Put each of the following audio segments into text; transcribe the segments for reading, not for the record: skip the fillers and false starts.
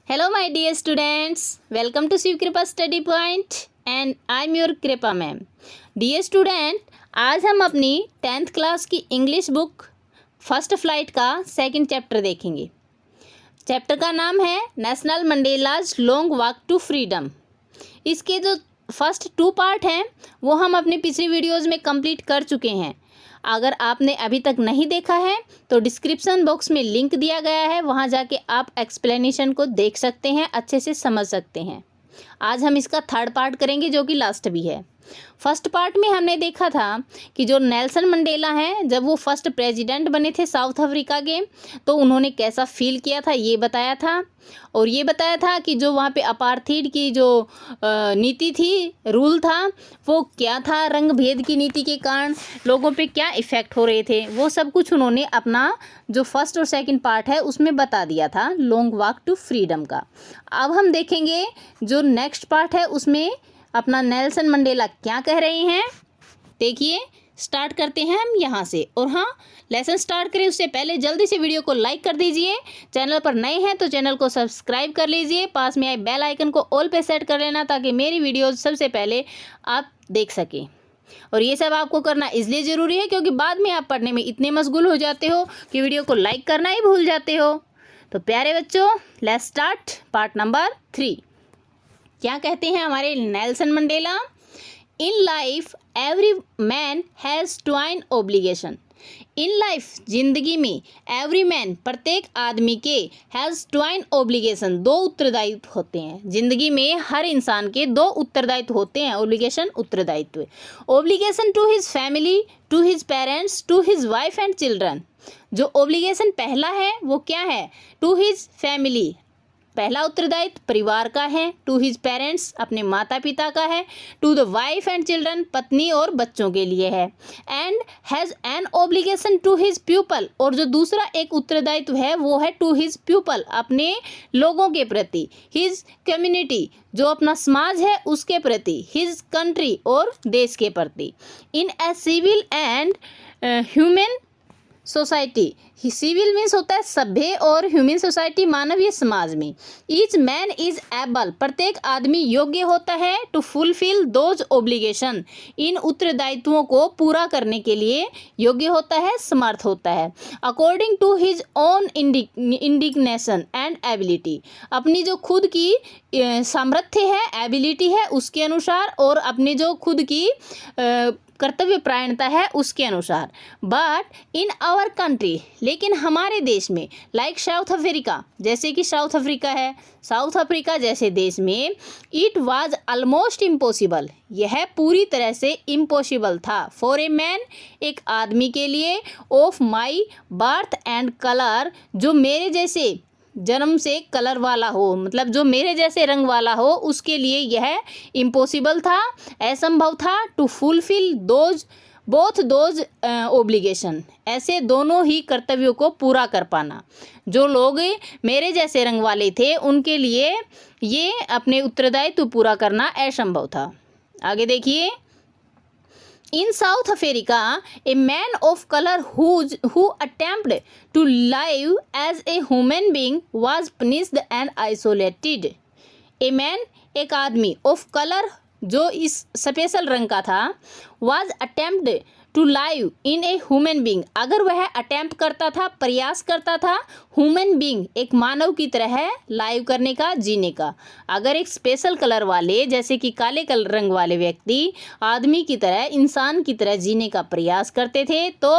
Hello, my dear students. Welcome to Shiv Kripa Study Point and I'm your Kripa ma'am. Dear student, आज हम अपनी 10th class की English book first flight का second chapter देखेंगे. Chapter का नाम है national Mandela's long walk to freedom. इसके जो फर्स्ट 2 पार्ट हैं वो हम अपनी पिछली वीडियोज़ में कंप्लीट कर चुके हैं. अगर आपने अभी तक नहीं देखा है तो डिस्क्रिप्शन बॉक्स में लिंक दिया गया है, वहाँ जाके आप एक्सप्लेनेशन को देख सकते हैं, अच्छे से समझ सकते हैं. आज हम इसका थर्ड पार्ट करेंगे जो कि लास्ट भी है. फर्स्ट पार्ट में हमने देखा था कि जो नेल्सन मंडेला हैं जब वो फर्स्ट प्रेसिडेंट बने थे साउथ अफ्रीका के तो उन्होंने कैसा फील किया था ये बताया था. और ये बताया था कि जो वहाँ पे अपार्थीड की जो नीति थी, रूल था, वो क्या था, रंग भेद की नीति के कारण लोगों पे क्या इफ़ेक्ट हो रहे थे, वो सब कुछ उन्होंने अपना जो फर्स्ट और सेकंड पार्ट है उसमें बता दिया था लॉन्ग वॉक टू फ्रीडम का. अब हम देखेंगे जो नेक्स्ट पार्ट है उसमें अपना नेल्सन मंडेला क्या कह रहे हैं. देखिए, स्टार्ट करते हैं हम यहाँ से. और हाँ, लेसन स्टार्ट करें उससे पहले जल्दी से वीडियो को लाइक कर दीजिए. चैनल पर नए हैं तो चैनल को सब्सक्राइब कर लीजिए. पास में आए बेल आइकन को ऑल पे सेट कर लेना ताकि मेरी वीडियोज़ सबसे पहले आप देख सकें. और ये सब आपको करना इसलिए ज़रूरी है क्योंकि बाद में आप पढ़ने में इतने मशगूल हो जाते हो कि वीडियो को लाइक करना ही भूल जाते हो. तो प्यारे बच्चों, लेट्स स्टार्ट पार्ट नंबर 3. क्या कहते हैं हमारे Nelson Mandela. In life every man has twine obligation. In life जिंदगी में एवरी मैन प्रत्येक आदमी के हैज़ ट्वाइन ओब्लिगेशन 2 उत्तरदायित्व होते हैं. जिंदगी में हर इंसान के 2 उत्तरदायित्व होते हैं. ओब्लिगेशन उत्तरदायित्व. Obligation to his family, to his parents, to his wife and children. जो ओब्लिगेशन पहला है वो क्या है, टू हिज फैमिली, पहला उत्तरदायित्व परिवार का है. टू हिज पेरेंट्स, अपने माता पिता का है. To the wife and children, पत्नी और बच्चों के लिए है. And has an obligation to his people, और जो दूसरा एक उत्तरदायित्व है वो है टू हिज पीपल, अपने लोगों के प्रति. हिज कम्युनिटी, जो अपना समाज है उसके प्रति. हिज कंट्री, और देश के प्रति. In a civil and human society. Civil means होता है सभ्य और ह्यूमन सोसाइटी मानवीय समाज में. ईच मैन इज एबल, प्रत्येक आदमी योग्य होता है टू फुलफिल दोज ओब्लिगेशन, इन उत्तरदायित्वों को पूरा करने के लिए योग्य होता है, समर्थ होता है. According to his own indignation and ability, अपनी जो खुद की सामर्थ्य है, एबिलिटी है, उसके अनुसार, और अपनी जो खुद की कर्तव्य प्रायणता है उसके अनुसार. बट इन आवर कंट्री, लेकिन हमारे देश में, लाइक साउथ अफ्रीका, जैसे कि साउथ अफ्रीका है, साउथ अफ्रीका जैसे देश में, इट वाज ऑलमोस्ट इम्पॉसिबल, यह पूरी तरह से इम्पॉसिबल था. फॉर ए मैन, एक आदमी के लिए, of my birth and colour, जो मेरे जैसे जन्म से कलर वाला हो, मतलब जो मेरे जैसे रंग वाला हो, उसके लिए यह इम्पॉसिबल था, असंभव था. To fulfil both those obligation, ऐसे दोनों ही कर्तव्यों को पूरा कर पाना. जो लोग मेरे जैसे रंग वाले थे उनके लिए ये अपने उत्तरदायित्व पूरा करना असंभव था. आगे देखिए. In South Africa, a man of color who attempted to live as a human being was punished and isolated. A man, एक आदमी, of color, जो इस स्पेशल रंग का था, was attempted to live in a human being, अगर वह attempt करता था, प्रयास करता था, ह्यूमन बींग, एक मानव की तरह लाइव करने का, जीने का. अगर एक स्पेशल कलर वाले, जैसे कि काले कलर रंग वाले व्यक्ति आदमी की तरह, इंसान की तरह जीने का प्रयास करते थे तो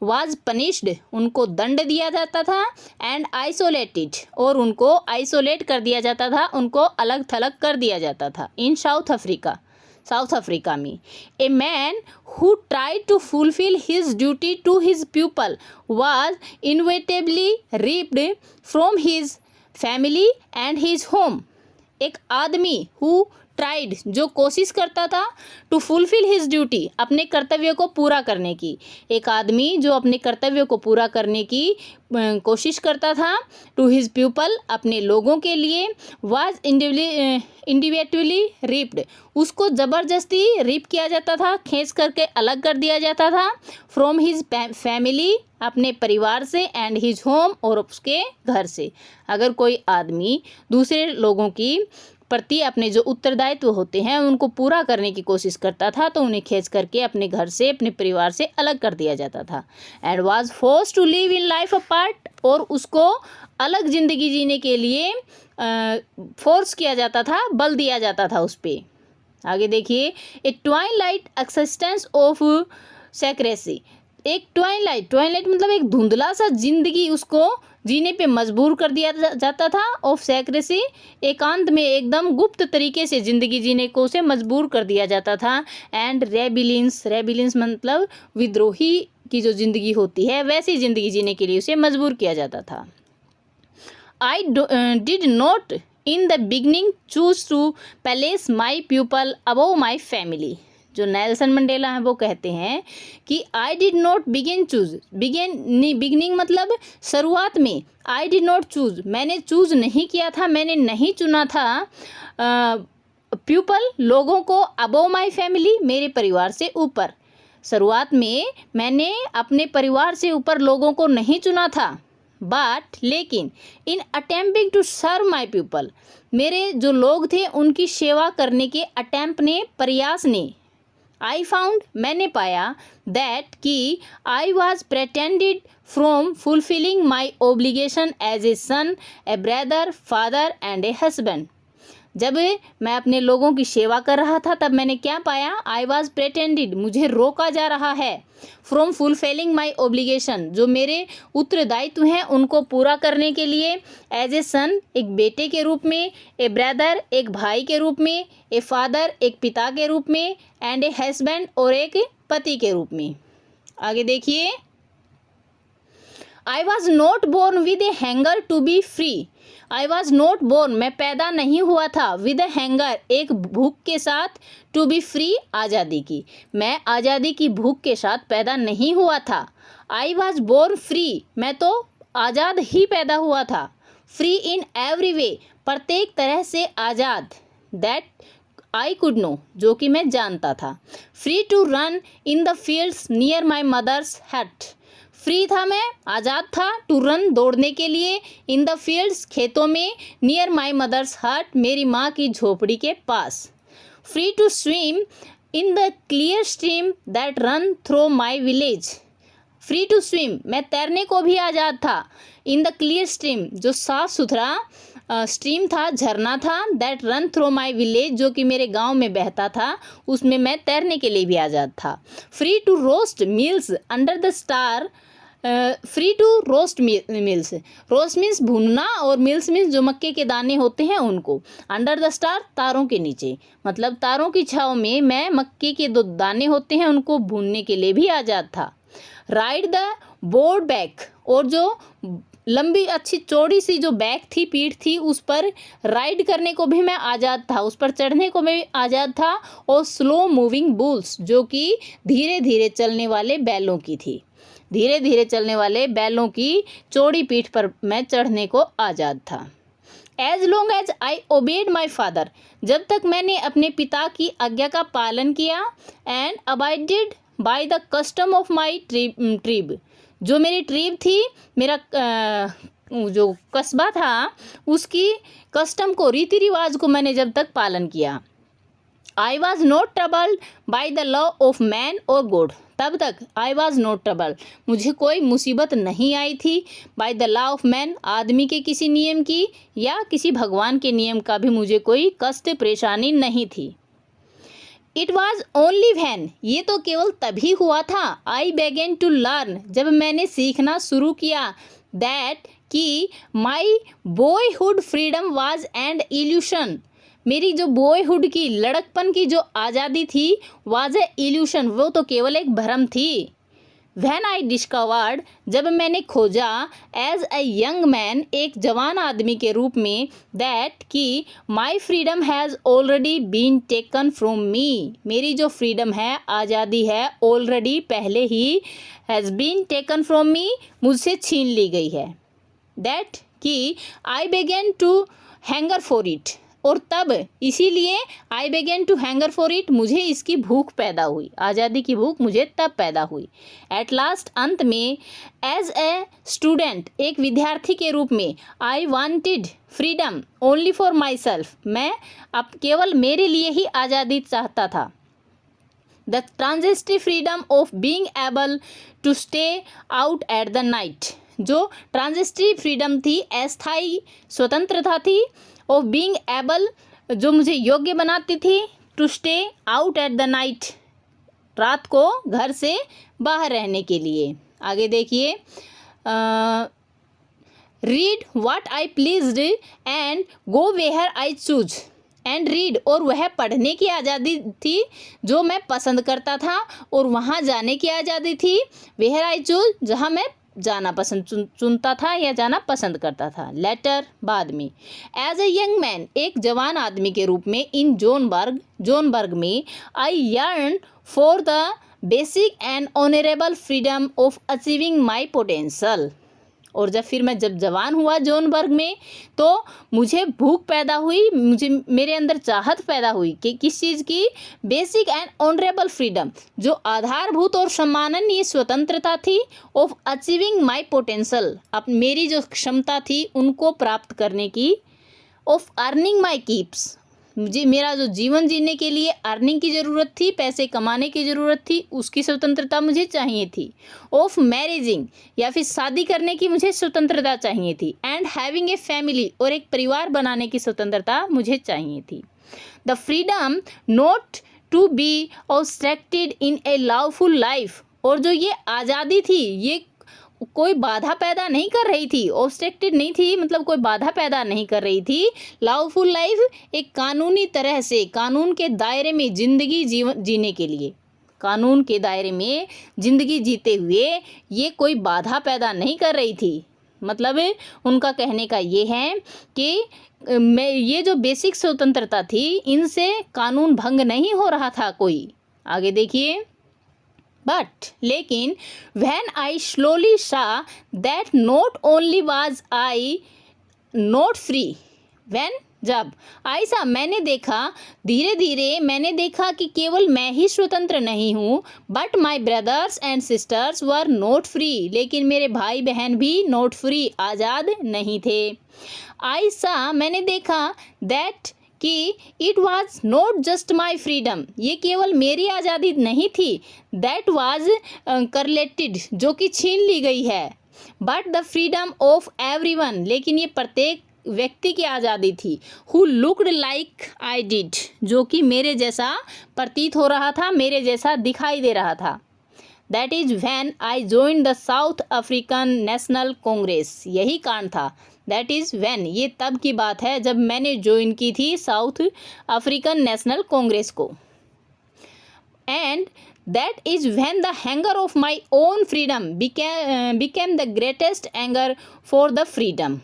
वाज पनिश्ड, उनको दंड दिया जाता था. एंड आइसोलेटेड, और उनको आइसोलेट कर दिया जाता था, उनको अलग थलग कर दिया जाता था. इन साउथ अफ्रीका में, a man who tried to fulfill his duty to his people was inevitably ripped from his family and his home. एक आदमी who ट्राइड, जो कोशिश करता था, टू फुलफिल हिज ड्यूटी, अपने कर्तव्य को पूरा करने की। एक आदमी जो अपने कर्तव्य को पूरा करने की कोशिश करता था, टू हिज पीपल, अपने लोगों के लिए, वाज इंडिविजुअली रिप्ड, उसको ज़बरदस्ती रिप किया जाता था, खींच करके अलग कर दिया जाता था, फ्रॉम हिज फैमिली, अपने परिवार से, एंड हिज होम, और उसके घर से। अगर कोई आदमी दूसरे लोगों की प्रति अपने जो उत्तरदायित्व होते हैं उनको पूरा करने की कोशिश करता था तो उन्हें खींच करके अपने घर से, अपने परिवार से अलग कर दिया जाता था। And was forced to live in life apart, और उसको अलग ज़िंदगी जीने के लिए फोर्स किया जाता था, बल दिया जाता था उस पर। आगे देखिए, ए ट्वाइलाइट एक्सिस्टेंस ऑफ सेक्रेसी, एक ट्वाइलाइट मतलब एक धुंधला सा जिंदगी उसको जीने पे मजबूर कर दिया जाता था। ऑफ सेक्रेसी, एकांत में एकदम गुप्त तरीके से ज़िंदगी जीने को उसे मजबूर कर दिया जाता था। एंड रेबिलियंस मतलब विद्रोही की जो ज़िंदगी होती है वैसी ज़िंदगी जीने के लिए उसे मजबूर किया जाता था। I did not in the beginning choose to place my people above my family, जो नेल्सन मंडेला हैं वो कहते हैं कि आई डिड नॉट बिगिनिंग मतलब शुरुआत में, आई डिड नॉट चूज, मैंने चूज नहीं किया था, मैंने नहीं चुना था पीपल, लोगों को, अबव माई फैमिली, मेरे परिवार से ऊपर। शुरुआत में मैंने अपने परिवार से ऊपर लोगों को नहीं चुना था, बट लेकिन in attempting to serve my people, मेरे जो लोग थे उनकी सेवा करने के अटेम्प्ट ने, प्रयास ने, आई फाउंड, मैंने पाया, दैट कि I was pretended from fulfilling my obligation as a son, a brother, father and a husband. जब मैं अपने लोगों की सेवा कर रहा था तब मैंने क्या पाया, आई वॉज प्रेटेंडेड, मुझे रोका जा रहा है, फ्रॉम फुलफिलिंग माई ओब्लिगेशन, जो मेरे उत्तरदायित्व हैं उनको पूरा करने के लिए, एज ए सन, एक बेटे के रूप में, ए ब्रदर, एक भाई के रूप में, ए फादर, एक पिता के रूप में, एंड ए हस्बैंड, और एक पति के रूप में। आगे देखिए, I was not born with a hunger to be free, I was not born, मैं पैदा नहीं हुआ था, विद हैंगर, एक भूख के साथ, टू बी फ्री, आज़ादी की, मैं आज़ादी की भूख के साथ पैदा नहीं हुआ था। आई वॉज बोर्न फ्री, मैं तो आज़ाद ही पैदा हुआ था। फ्री इन एवरी वे, प्रत्येक तरह से आज़ाद, दैट आई कुड नो, जो कि मैं जानता था। Free to run in the fields near my mother's hut, free था मैं, आज़ाद था, टू रन, दौड़ने के लिए, इन द फील्ड्स, खेतों में, नियर माई मदर्स हट, मेरी माँ की झोपड़ी के पास। Free to swim in the clear stream that run through my village, free to swim, मैं तैरने को भी आज़ाद था, इन द क्लियर स्ट्रीम, जो साफ़ सुथरा स्ट्रीम था, झरना था, that run through my village, जो कि मेरे गांव में बहता था, उसमें मैं तैरने के लिए भी आज़ाद था। Free to roast meals under the star, free to roast mills, roast means भूनना, और मिल्स मीन्स जो मक्के के दाने होते हैं उनको, अंडर द स्टार, तारों के नीचे, मतलब तारों की छाँव में मैं मक्के के जो दाने होते हैं उनको भूनने के लिए भी आज़ाद था। राइड द बोर्ड बैक, और जो लंबी अच्छी चौड़ी सी जो बैक थी, पीठ थी, उस पर राइड करने को भी मैं आज़ाद था, उस पर चढ़ने को मैं आज़ाद था। और स्लो मूविंग बुल्स, जो कि धीरे धीरे चलने वाले बैलों की थी, धीरे धीरे चलने वाले बैलों की चौड़ी पीठ पर मैं चढ़ने को आज़ाद था। As long as I obeyed my father, जब तक मैंने अपने पिता की आज्ञा का पालन किया, and abided by the custom of my tribe, जो मेरी ट्रिब थी, मेरा जो कस्बा था, उसकी कस्टम को, रीति रिवाज को मैंने जब तक पालन किया। आई was not troubled by the law of man और गॉड, तब तक आई वॉज नॉट ट्रबल्ड, मुझे कोई मुसीबत नहीं आई थी, by the law of man, आदमी के किसी नियम की या किसी भगवान के नियम का भी मुझे कोई कष्ट परेशानी नहीं थी। इट वॉज ओनली वैन, ये तो केवल तभी हुआ था, आई बेगेन टू लर्न, जब मैंने सीखना शुरू किया, दैट कि my boyhood freedom was and illusion, मेरी जो बॉयहुड की, लड़कपन की जो आज़ादी थी, वाज ए इल्यूशन, वो तो केवल एक भ्रम थी। व्हेन आई डिस्कवर्ड, जब मैंने खोजा, एज अ यंग मैन, एक जवान आदमी के रूप में, दैट कि my freedom has already been taken from me, मेरी जो फ्रीडम है, आज़ादी है, ऑलरेडी पहले ही has been taken from me, मुझसे छीन ली गई है। दैट कि I began to hunger for it, और तब इसीलिए I began to hunger for it, मुझे इसकी भूख पैदा हुई, आज़ादी की भूख मुझे तब पैदा हुई। एट लास्ट, अंत में, एज ए स्टूडेंट, एक विद्यार्थी के रूप में, I wanted freedom only for myself, मैं अब केवल मेरे लिए ही आज़ादी चाहता था। The transitive freedom of being able to stay out at the night, जो ट्रांजिस्टिव फ्रीडम थी, अस्थायी स्वतंत्रता थी, ऑफ बीइंग एबल, जो मुझे योग्य बनाती थी, to stay out at the night, रात को घर से बाहर रहने के लिए। आगे देखिए, read what I pleased and go where I choose, and read, और वह पढ़ने की आज़ादी थी जो मैं पसंद करता था, और वहाँ जाने की आज़ादी थी, वेयर आई चूज, जहाँ मैं जाना पसंद चुनता था या जाना पसंद करता था। लेटर, बाद में, एज ए यंग मैन, एक जवान आदमी के रूप में, इन जोनबर्ग में, I yearn for the basic and honourable freedom of achieving my potential, और जब मैं जवान हुआ जोनबर्ग में, तो मुझे भूख पैदा हुई, मुझे मेरे अंदर चाहत पैदा हुई कि किस चीज़ की, बेसिक एंड ऑनरेबल फ्रीडम, जो आधारभूत और सम्माननीय स्वतंत्रता थी, ऑफ अचीविंग माई पोटेंशियल, अब मेरी जो क्षमता थी उनको प्राप्त करने की, ऑफ अर्निंग माई कीप्स, मुझे मेरा जो जीवन जीने के लिए अर्निंग की ज़रूरत थी, पैसे कमाने की ज़रूरत थी, उसकी स्वतंत्रता मुझे चाहिए थी, ऑफ मैरिजिंग, या फिर शादी करने की मुझे स्वतंत्रता चाहिए थी, एंड हैविंग ए फैमिली, और एक परिवार बनाने की स्वतंत्रता मुझे चाहिए थी। The freedom not to be obstructed in a lawful life, और जो ये आज़ादी थी, ये कोई बाधा पैदा नहीं कर रही थी, ऑब्स्ट्रक्टेड नहीं थी, मतलब कोई बाधा पैदा नहीं कर रही थी। लवफुल लाइफ, एक कानूनी तरह से, कानून के दायरे में ज़िंदगी जीने के लिए, कानून के दायरे में ज़िंदगी जीते हुए ये कोई बाधा पैदा नहीं कर रही थी। मतलब उनका कहने का ये है कि मैं ये जो बेसिक स्वतंत्रता थी, इनसे कानून भंग नहीं हो रहा था कोई। आगे देखिए, बट, लेकिन, when I slowly saw that not only was I not free, when, जब, ऐसा मैंने देखा, धीरे धीरे मैंने देखा कि केवल मैं ही स्वतंत्र नहीं हूँ, but my brothers and sisters were not free, लेकिन मेरे भाई बहन भी नॉट फ्री, आज़ाद नहीं थे। ऐसा मैंने देखा, दैट कि it was not just my freedom, ये केवल मेरी आज़ादी नहीं थी, दैट वॉज करलेटेड, जो कि छीन ली गई है, but the freedom of everyone, लेकिन ये प्रत्येक व्यक्ति की आज़ादी थी, who looked like I did, जो कि मेरे जैसा प्रतीत हो रहा था, मेरे जैसा दिखाई दे रहा था। That is when I joined the south African national Congress, यही कारण था। दैट इज़ व्हेन, ये तब की बात है जब मैंने ज्वाइन की थी साउथ अफ्रीकन नेशनल कांग्रेस को। And that is when the hanger of my own freedom became the greatest anger for the freedom,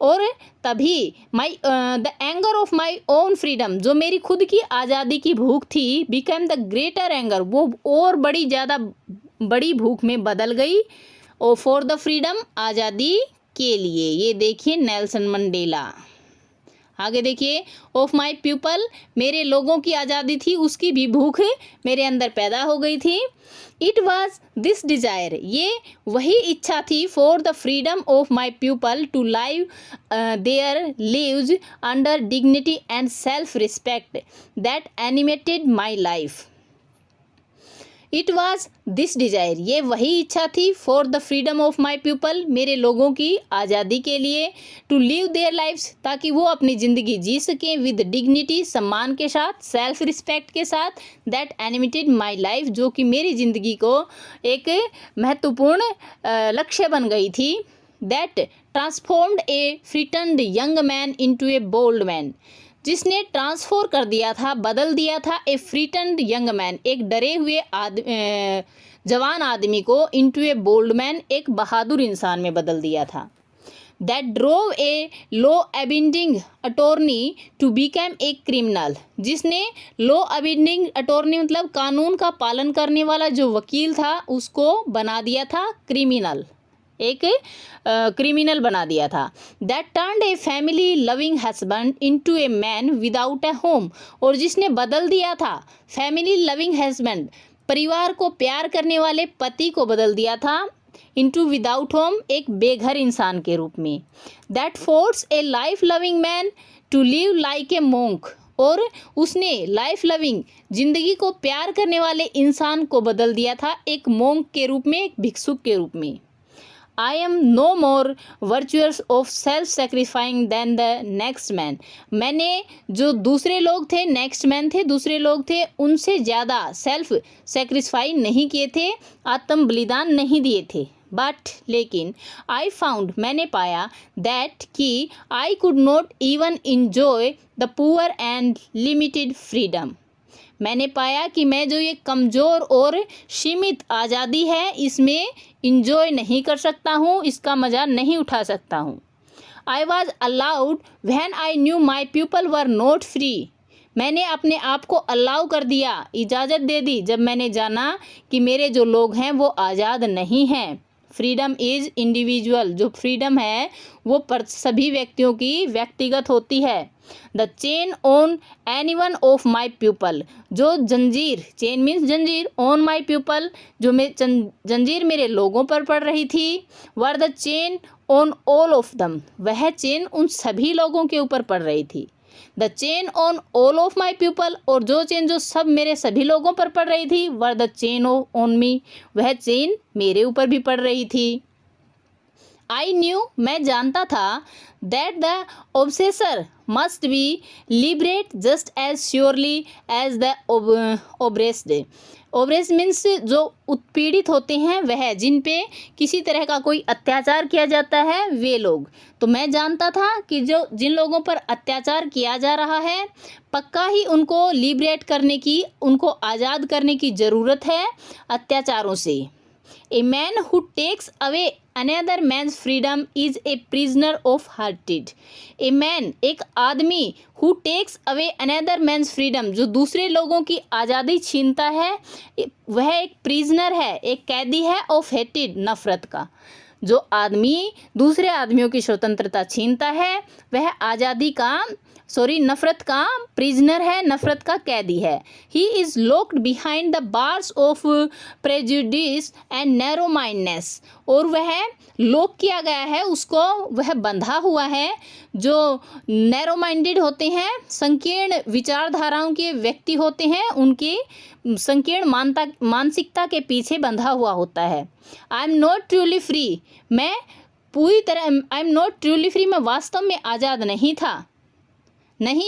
और तभी the anger of my own freedom, जो मेरी खुद की आज़ादी की भूख थी, बिकेम द ग्रेटर एंगर, वो और बड़ी ज़्यादा बड़ी भूख में बदल गई, और फॉर द फ्रीडम, आज़ादी के लिए। ये देखिए नेल्सन मंडेला। आगे देखिए, ऑफ माई पीपल, मेरे लोगों की आज़ादी थी, उसकी भी भूख मेरे अंदर पैदा हो गई थी। इट वॉज दिस डिज़ायर, ये वही इच्छा थी, for the freedom of my people to live their lives under dignity and self respect that animated my life. It was this desire, ये वही इच्छा थी, for the freedom of my people, मेरे लोगों की आज़ादी के लिए, टू लिव देयर लाइफ्स, ताकि वो अपनी ज़िंदगी जी सकें, विद डिग्निटी, सम्मान के साथ, सेल्फ रिस्पेक्ट के साथ, दैट एनिमेटेड माई लाइफ, जो कि मेरी ज़िंदगी को एक महत्वपूर्ण लक्ष्य बन गई थी। That transformed a frightened young man into a bold man, जिसने ट्रांसफॉर कर दिया था, बदल दिया था, ए फ्रिटन्ड यंग मैन, एक डरे हुए जवान आदमी को इनटू ए बोल्ड मैन, एक बहादुर इंसान में बदल दिया था। That drove a law abiding attorney to become a criminal, जिसने लॉ अबेंडिंग अटॉर्नी मतलब कानून का पालन करने वाला जो वकील था उसको बना दिया था क्रिमिनल, एक क्रिमिनल बना दिया था। That turned a family loving husband into a man without A home, और जिसने बदल दिया था फैमिली लविंग हस्बैंड, परिवार को प्यार करने वाले पति को बदल दिया था इनटू विदाउट होम, एक बेघर इंसान के रूप में। That force a life loving man to live like a monk, और उसने लाइफ लविंग जिंदगी को प्यार करने वाले इंसान को बदल दिया था एक मोंक के रूप में, एक भिक्षुक के रूप में। I am no more virtuous of self sacrificing than the next man, मैंने जो दूसरे लोग थे, नेक्स्ट मैन थे, दूसरे लोग थे, उनसे ज़्यादा सेल्फ सेक्रीफाई नहीं किए थे, आत्म बलिदान नहीं दिए थे। बट लेकिन आई फाउंड, मैंने पाया, दैट कि I could not even enjoy the poor and limited freedom, मैंने पाया कि मैं जो ये कमज़ोर और सीमित आज़ादी है इसमें इंजॉय नहीं कर सकता हूँ, इसका मज़ा नहीं उठा सकता हूँ। I was allowed when I knew my people were not free, मैंने अपने आप को अलाउ कर दिया, इजाज़त दे दी जब मैंने जाना कि मेरे जो लोग हैं वो आज़ाद नहीं हैं। फ्रीडम इज़ इंडिविजुअल, जो फ्रीडम है वो पर सभी व्यक्तियों की व्यक्तिगत होती है। The chain on any one of my people, जो जंजीर, चेन मीन्स जंजीर, ऑन माई पीपल, जो जंजीर मेरे लोगों पर पड़ रही थी, were the chain on all of them, वह चेन उन सभी लोगों के ऊपर पड़ रही थी। The chain on all of my people, और जो चेन जो सब मेरे सभी लोगों पर पड़ रही थी, were the chain on me, वह चेन मेरे ऊपर भी पड़ रही थी। आई न्यू, मैं जानता था, that the oppressor must be liberated just as surely as the oppressed, oppressed means जो उत्पीड़ित होते हैं, वह जिन पे किसी तरह का कोई अत्याचार किया जाता है वे लोग। तो मैं जानता था कि जो जिन लोगों पर अत्याचार किया जा रहा है पक्का ही उनको लिबरेट करने की, उनको आज़ाद करने की ज़रूरत है अत्याचारों से। A man who takes away another man's freedom is a prisoner of hatred, a man, एक आदमी, who takes away another man's freedom, जो दूसरे लोगों की आज़ादी छीनता है, वह एक प्रिजनर है, एक कैदी है, ऑफ हेटेड, नफरत का। जो आदमी दूसरे आदमियों की स्वतंत्रता छीनता है वह आज़ादी का नफरत का प्रिजनर है, नफरत का कैदी है। He is locked behind the bars of prejudice and narrow mindness, और वह लॉक किया गया है, उसको वह बंधा हुआ है, जो नैरो माइंडेड होते हैं, संकीर्ण विचारधाराओं के व्यक्ति होते हैं, उनकी संकीर्ण मानसिकता के पीछे बंधा हुआ होता है। आई एम नॉट ट्रूली फ्री, मैं पूरी तरह, आई एम नॉट ट्रूली फ्री, मैं वास्तव में आज़ाद नहीं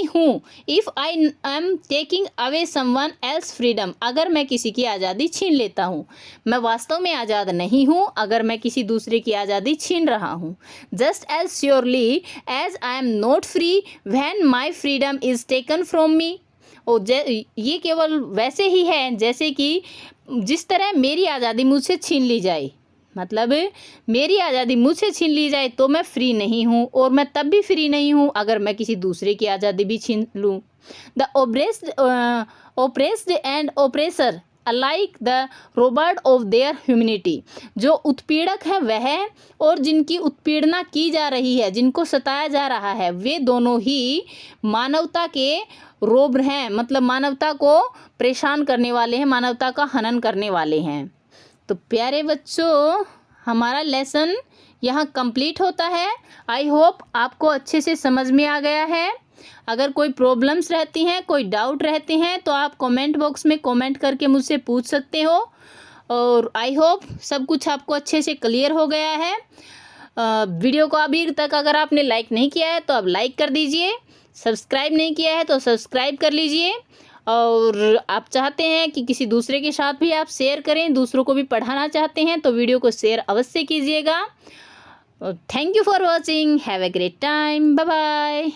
हूँ। If I am taking away someone else freedom, अगर मैं किसी की आज़ादी छीन लेता हूँ, मैं वास्तव में आज़ाद नहीं हूँ अगर मैं किसी दूसरे की आज़ादी छीन रहा हूँ। Just as surely as I am not free when my freedom is taken from me, और ये केवल वैसे ही है जैसे कि जिस तरह मेरी आज़ादी मुझसे छीन ली जाए, मतलब मेरी आज़ादी मुझसे छीन ली जाए तो मैं फ्री नहीं हूँ, और मैं तब भी फ्री नहीं हूँ अगर मैं किसी दूसरे की आज़ादी भी छीन लूँ। The oppressed and oppressor alike the Robert of their humanity, जो उत्पीड़क है वह और जिनकी उत्पीड़ना की जा रही है, जिनको सताया जा रहा है, वे दोनों ही मानवता के रोब हैं, मतलब मानवता को परेशान करने वाले हैं, मानवता का हनन करने वाले हैं। तो प्यारे बच्चों, हमारा लेसन यहाँ कंप्लीट होता है। आई होप आपको अच्छे से समझ में आ गया है। अगर कोई प्रॉब्लम्स रहती हैं, कोई डाउट रहते हैं, तो आप कमेंट बॉक्स में कमेंट करके मुझसे पूछ सकते हो, और आई होप सब कुछ आपको अच्छे से क्लियर हो गया है। वीडियो को अभी तक अगर आपने लाइक नहीं किया है तो आप लाइक कर दीजिए, सब्सक्राइब नहीं किया है तो सब्सक्राइब कर लीजिए, और आप चाहते हैं कि किसी दूसरे के साथ भी आप शेयर करें, दूसरों को भी पढ़ाना चाहते हैं तो वीडियो को शेयर अवश्य कीजिएगा। Thank you for watching, have a great time, bye bye.